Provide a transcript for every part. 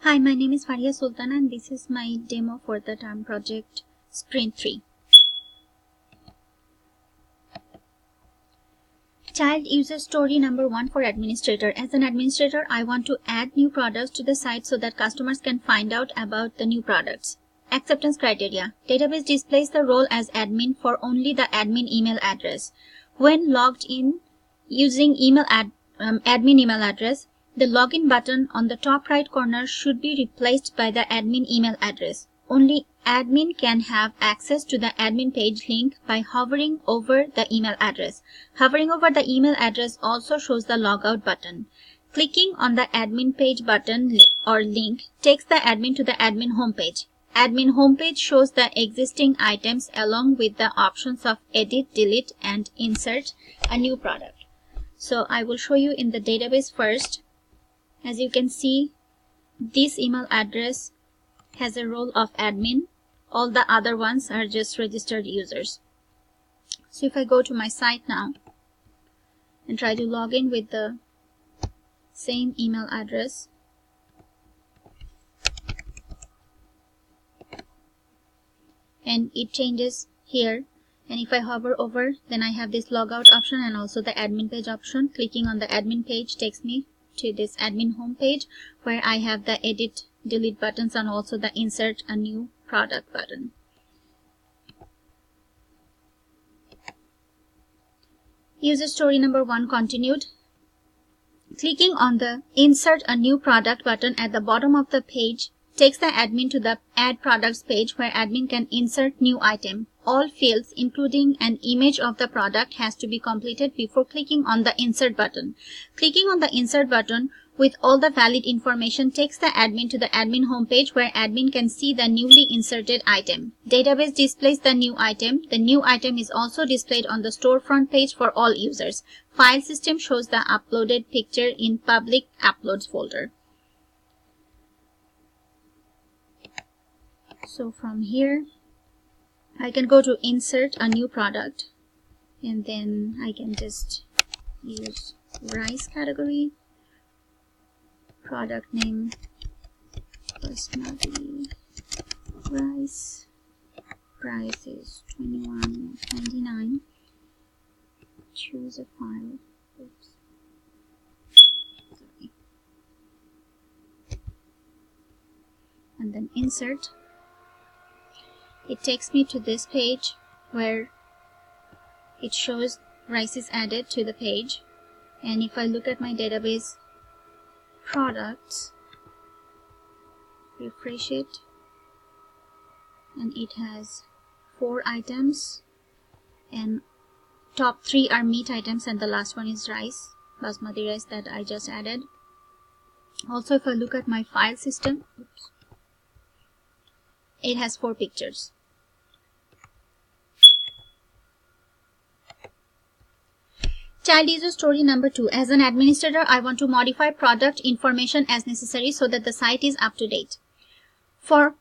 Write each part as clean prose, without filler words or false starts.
Hi, my name is Faria Sultan and this is my demo for the term project Sprint 3. Child user story number 1 for administrator. As an administrator, I want to add new products to the site so that customers can find out about the new products. Acceptance criteria. Database displays the role as admin for only the admin email address. When logged in using admin email address, the login button on the top right corner should be replaced by the admin email address. Only admin can have access to the admin page link by hovering over the email address. Hovering over the email address also shows the logout button. Clicking on the admin page button or link takes the admin to the admin homepage. Admin homepage shows the existing items along with the options of edit, delete, and insert a new product. So I will show you in the database first. As you can see, this email address has a role of admin. All the other ones are just registered users. So if I go to my site now and try to log in with the same email address, and it changes here, and if I hover over, then I have this logout option and also the admin page option. Clicking on the admin page takes me to this admin home page where I have the edit, delete buttons and also the insert a new product button. User story number 1 continued. Clicking on the insert a new product button at the bottom of the page takes the admin to the add products page where admin can insert new item. All fields including an image of the product has to be completed before clicking on the insert button. Clicking on the insert button with all the valid information takes the admin to the admin homepage where admin can see the newly inserted item. Database displays the new item. The new item is also displayed on the storefront page for all users. File system shows the uploaded picture in public uploads folder. So from here, I can go to insert a new product and then I can just use rice category, product name basmati rice, price is $21.99. Choose a file. Oops. Sorry. And then insert. It takes me to this page where it shows rice is added to the page, and if I look at my database products, refresh it, and it has 4 items and top 3 are meat items and the last one is rice, basmati rice that I just added. Also, if I look at my file system, oops, it has 4 pictures. Child user story number 2. As an administrator, I want to modify product information as necessary so that the site is up to date. From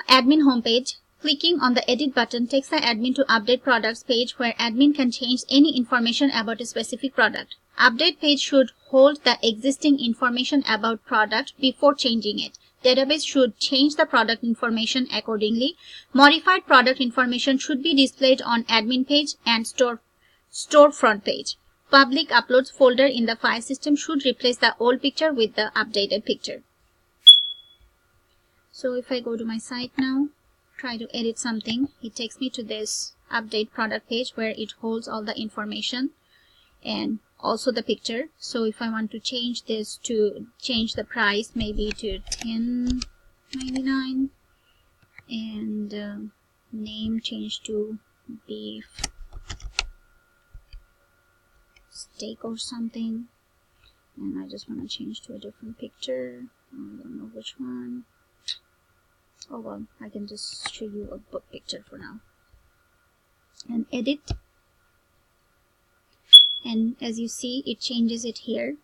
admin homepage, clicking on the edit button takes the admin to update products page where admin can change any information about a specific product. Update page should hold the existing information about product before changing it. Database should change the product information accordingly. Modified product information should be displayed on admin page and storefront page. Public uploads folder in the file system should replace the old picture with the updated picture. So if I go to my site now, try to edit something, it takes me to this update product page where it holds all the information and also the picture. So if I want to change this to change the price maybe to $10.99 and name change to beef steak or something, and I just want to change to a different picture. I don't know which one. Oh well, I can just show you a book picture for now. And edit, and as you see, it changes it here.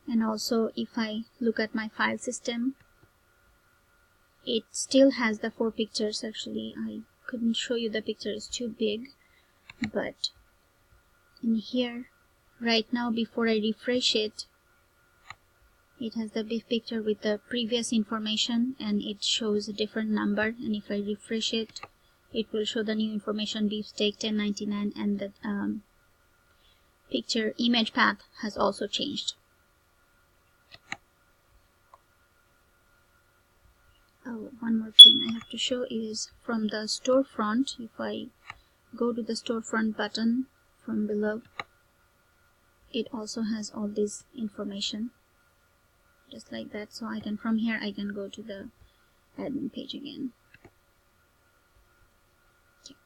And also if I look at my file system, it still has the 4 pictures. Actually, I couldn't show you, the picture is too big, but in here right now, before I refresh it, It has the beef picture with the previous information, and it shows a different number, and if I refresh it, it will show the new information, beefsteak 10.99, and the picture image path has also changed. Oh, one more thing I have to show is from the storefront. If I go to the storefront button from below, it also has all this information just like that. So I can, from here I can go to the admin page again. Okay.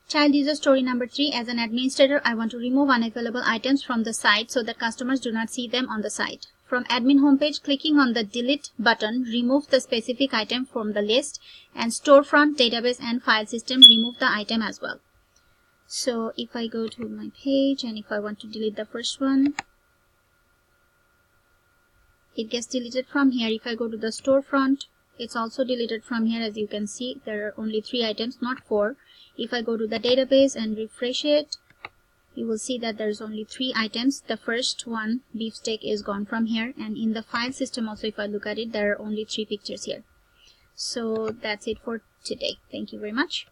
Child user story number 3. As an administrator, I want to remove unavailable items from the site so that customers do not see them on the site. From admin homepage, clicking on the delete button removes the specific item from the list, and storefront, database and file system remove the item as well. So if I go to my page and if I want to delete the first one, it gets deleted from here. If I go to the storefront, it's also deleted from here. As you can see, there are only 3 items, not 4. If I go to the database and refresh it, you will see that there's only 3 items. The first one, beefsteak, is gone from here, and in the file system also, if I look at it, there are only 3 pictures here. So that's it for today. Thank you very much.